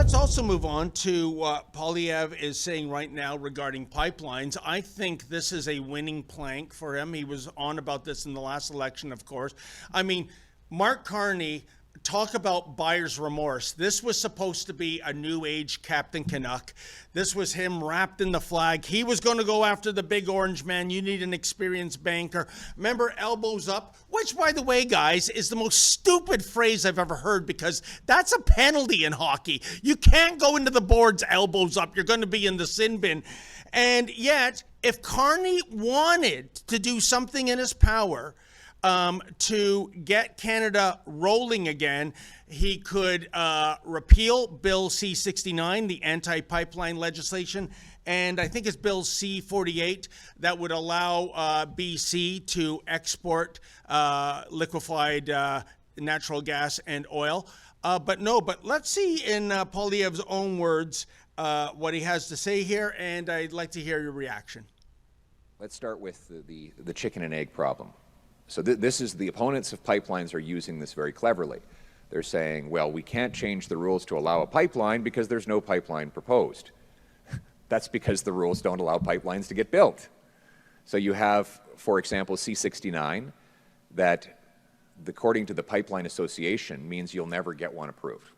Let's also move on to what Poilievre is saying right now regarding pipelines. I think this is a winning plank for him. He was on about this in the last election, of course. I mean, Mark Carney, talk about buyer's remorse. This was supposed to be a new age Captain Canuck. This was him wrapped in the flag. He was going to go after the big orange man. You need an experienced banker. Remember, elbows up, which, by the way, guys, is the most stupid phrase I've ever heard, because that's a penalty in hockey. You can't go into the boards elbows up. You're going to be in the sin bin. And yet, if Carney wanted to do something in his power to get Canada rolling again, he could repeal Bill C-69, the anti-pipeline legislation, and I think it's Bill C-48 that would allow BC to export liquefied natural gas and oil. But let's see in Poilievre's own words what he has to say here, and I'd like to hear your reaction. Let's start with the chicken and egg problem. So this is, the opponents of pipelines are using this very cleverly. They're saying, well, we can't change the rules to allow a pipeline because there's no pipeline proposed. That's because the rules don't allow pipelines to get built. So you have, for example, C-69 that, according to the Pipeline Association, means you'll never get one approved.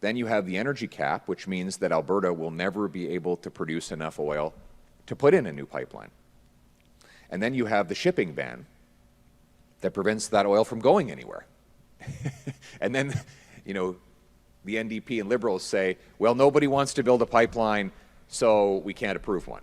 Then you have the energy cap, which means that Alberta will never be able to produce enough oil to put in a new pipeline. And then you have the shipping ban that prevents that oil from going anywhere. And then, you know, the NDP and Liberals say, well, nobody wants to build a pipeline, so we can't approve one.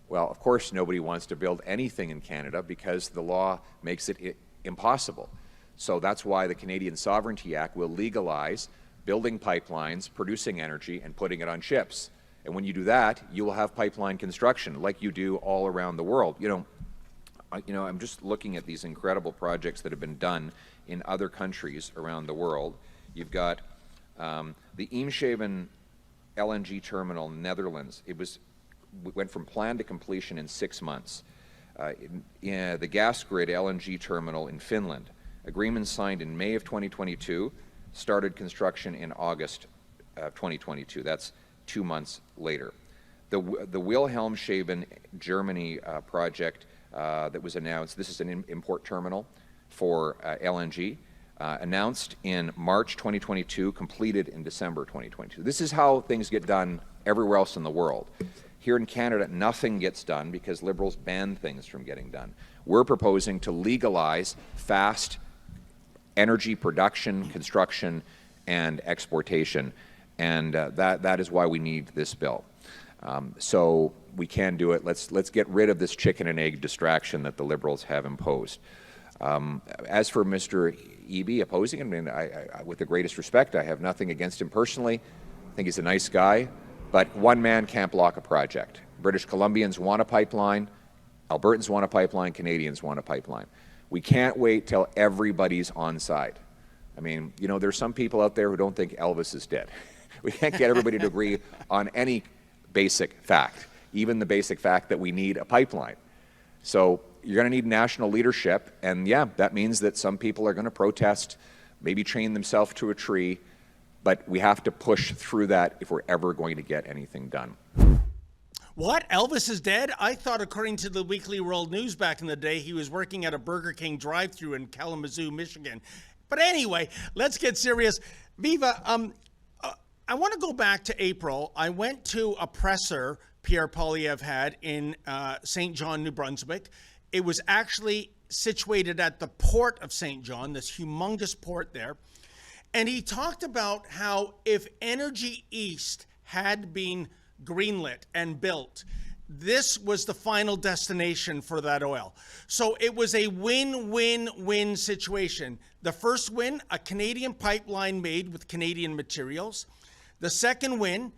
Well, of course, nobody wants to build anything in Canada because the law makes it impossible. So that's why the Canadian Sovereignty Act will legalize building pipelines, producing energy, and putting it on ships. And when you do that, you will have pipeline construction like you do all around the world. I'm just looking at these incredible projects that have been done in other countries around the world. You've got the Eemshaven LNG terminal in the Netherlands. It went from plan to completion in 6 months. The gas grid LNG terminal in Finland, agreement signed in May of 2022, started construction in August of 2022. That's 2 months later. The Wilhelmshaven, Germany project that was announced, this is an import terminal for LNG, announced in March 2022, completed in December 2022. This is how things get done everywhere else in the world. Here in Canada, nothing gets done because Liberals ban things from getting done. We're proposing to legalize fast energy production, construction, and exportation, and that is why we need this bill. So we can do it. Let's get rid of this chicken and egg distraction that the Liberals have imposed. As for Mr. Eby opposing him, with the greatest respect, I have nothing against him personally. I think he's a nice guy, but one man can't block a project. British Columbians want a pipeline, Albertans want a pipeline, Canadians want a pipeline. We can't wait till everybody's on side. I mean, there's some people out there who don't think Elvis is dead. We can't get everybody to agree on any basic fact, even the basic fact that we need a pipeline. So you're going to need national leadership, and yeah, that means that some people are going to protest, maybe chain themselves to a tree, but we have to push through that if we're ever going to get anything done. What? Elvis is dead? I thought, according to the Weekly World News back in the day, he was working at a Burger King drive-thru in Kalamazoo, Michigan. But anyway, let's get serious. Viva, I want to go back to April. I went to a presser Pierre Poilievre had in St. John, New Brunswick. It was actually situated at the port of St. John, this humongous port there. And he talked about how if Energy East had been greenlit and built, this was the final destination for that oil. So it was a win-win-win situation. The first win, a Canadian pipeline made with Canadian materials. The second win,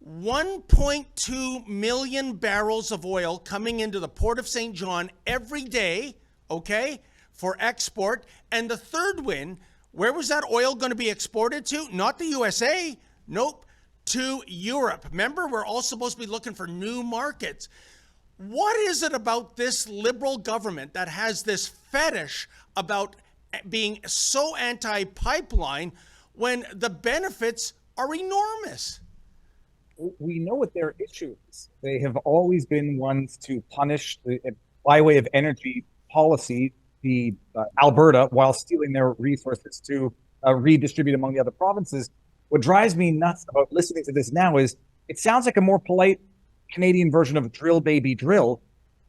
1.2 million barrels of oil coming into the Port of St. John every day, okay, for export. And the third win, where was that oil going to be exported to? Not the USA, nope, to Europe. Remember, we're all supposed to be looking for new markets. What is it about this Liberal government that has this fetish about being so anti-pipeline when the benefits are enormous? we know what their issue is. They have always been ones to punish, by way of energy policy, the Alberta, while stealing their resources to redistribute among the other provinces. What drives me nuts about listening to this now is it sounds like a more polite Canadian version of drill baby drill.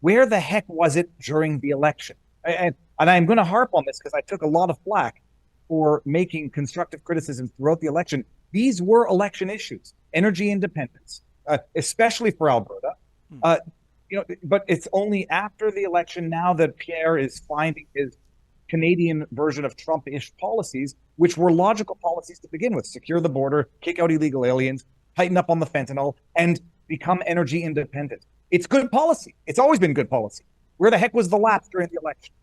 Where the heck was it during the election? And I'm going to harp on this because I took a lot of flack for making constructive criticism throughout the election. These were election issues, energy independence, especially for Alberta. But it's only after the election now that Pierre is finding his Canadian version of Trump-ish policies, which were logical policies to begin with: secure the border, kick out illegal aliens, tighten up on the fentanyl, and become energy independent. It's good policy. It's always been good policy. Where the heck was the lapse during the election?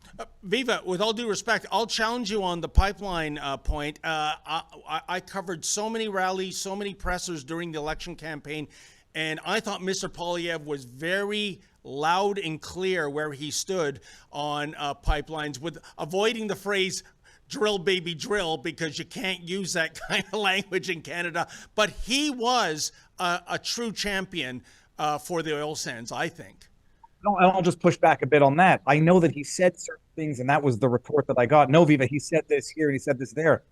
Viva, with all due respect, I'll challenge you on the pipeline point. I covered so many rallies, so many pressers during the election campaign, and I thought Mr. Poilievre was very loud and clear where he stood on pipelines, with avoiding the phrase drill baby drill, because you can't use that kind of language in Canada. But he was a true champion for the oil sands, I think. No, I'll just push back a bit on that. I know that he said certain things, and that was the report that I got. No, Viva, he said this here and he said this there.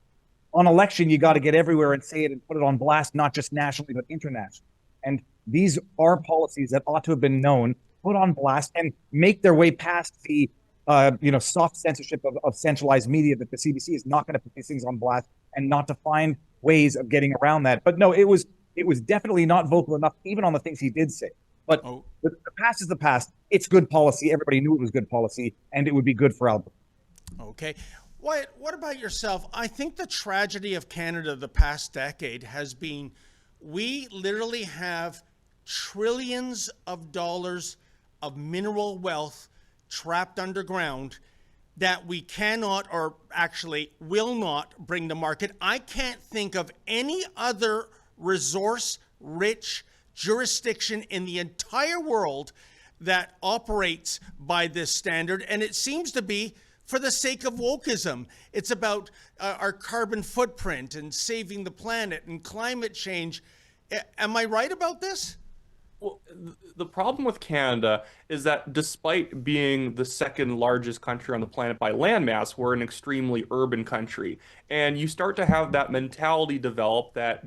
On election, you got to get everywhere and say it and put it on blast, not just nationally, but internationally. And these are policies that ought to have been known, put on blast, and make their way past the soft censorship of centralized media that the CBC is not going to put these things on blast and not to find ways of getting around that. But no, it was definitely not vocal enough, even on the things he did say. But the past is the past. It's good policy. Everybody knew it was good policy, and it would be good for Alberta. Okay. Wyatt, what about yourself? I think the tragedy of Canada the past decade has been we literally have trillions of dollars of mineral wealth trapped underground that we cannot, or actually will not, bring to market. I can't think of any other resource-rich jurisdiction in the entire world that operates by this standard, and it seems to be for the sake of wokeism. It's about our carbon footprint and saving the planet and climate change. Am I right about this? Well, the problem with Canada is that despite being the second largest country on the planet by landmass, we're an extremely urban country. And you start to have that mentality develop that,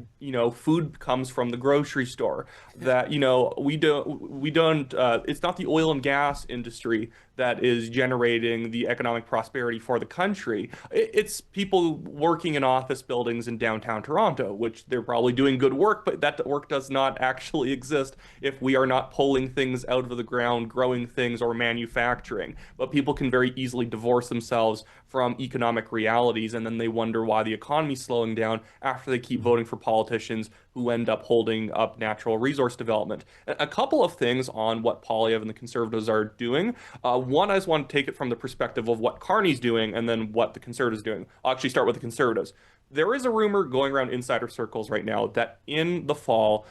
food comes from the grocery store, that, we don't, it's not the oil and gas industry that is generating the economic prosperity for the country. It's people working in office buildings in downtown Toronto, which they're probably doing good work, but that work does not actually exist if we are not pulling things out of the ground, growing things, or manufacturing. But people can very easily divorce themselves from economic realities, and then they wonder why the economy's slowing down after they keep voting for politicians who end up holding up natural resource development. A couple of things on what Poilievre and the Conservatives are doing. One, I just want to take it from the perspective of what Carney's doing and then what the Conservatives are doing. I'll actually start with the Conservatives. There is a rumor going around insider circles right now that in the fall,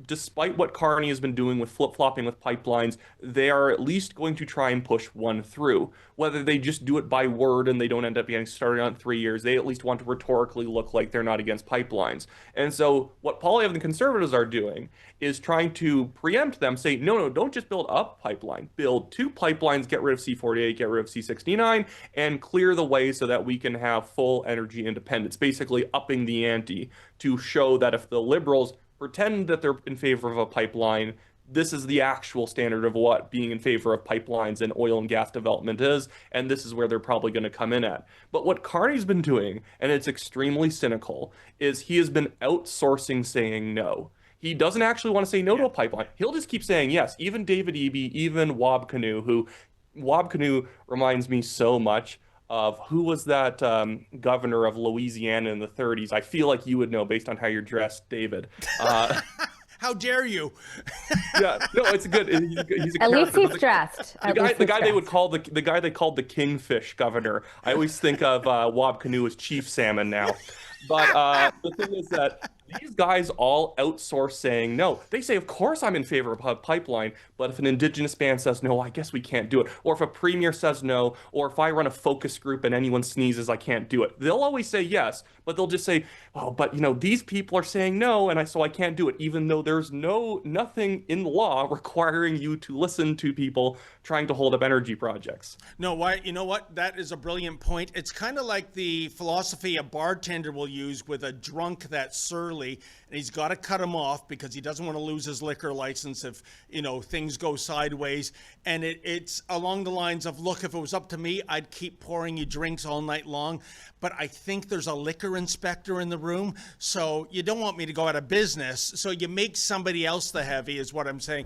despite what Carney has been doing with flip-flopping with pipelines, they are at least going to try and push one through. Whether they just do it by word and they don't end up getting started on 3 years, they at least want to rhetorically look like they're not against pipelines. And so what Poilievre and the Conservatives are doing is trying to preempt them, say, no, don't just build a pipeline. Build 2 pipelines, get rid of C-48, get rid of C-69, and clear the way so that we can have full energy independence, basically upping the ante to show that if the Liberals pretend that they're in favor of a pipeline, this is the actual standard of what being in favor of pipelines and oil and gas development is, and this is where they're probably going to come in at. But what Carney's been doing, and it's extremely cynical, is he has been outsourcing saying no. He doesn't actually want to say no to a pipeline. He'll just keep saying yes. Even David Eby, even Wab Kinew reminds me so much of who was that governor of Louisiana in the 30s. I feel like you would know based on how you're dressed, David. How dare you? Yeah, no, it's good. He's a At least character, he's dressed. The guy they would call the guy they called the Kingfish governor. I always think of Wab Kinew as Chief Salmon now. But the thing is that These guys all outsource saying no. They say, of course I'm in favor of a pipeline, but if an indigenous band says no, I guess we can't do it. Or if a premier says no, or if I run a focus group and anyone sneezes, I can't do it. They'll always say yes, but they'll just say, oh, but these people are saying no, and so I can't do it, even though there's nothing in law requiring you to listen to people trying to hold up energy projects. No, why? You know what? That is a brilliant point. It's kind of like the philosophy a bartender will use with a drunk that's surly, and he's got to cut him off because he doesn't want to lose his liquor license if things go sideways. And it's along the lines of, look, if it was up to me, I'd keep pouring you drinks all night long. But I think there's a liquor inspector in the room, so you don't want me to go out of business. So you make somebody else the heavy, is what I'm saying.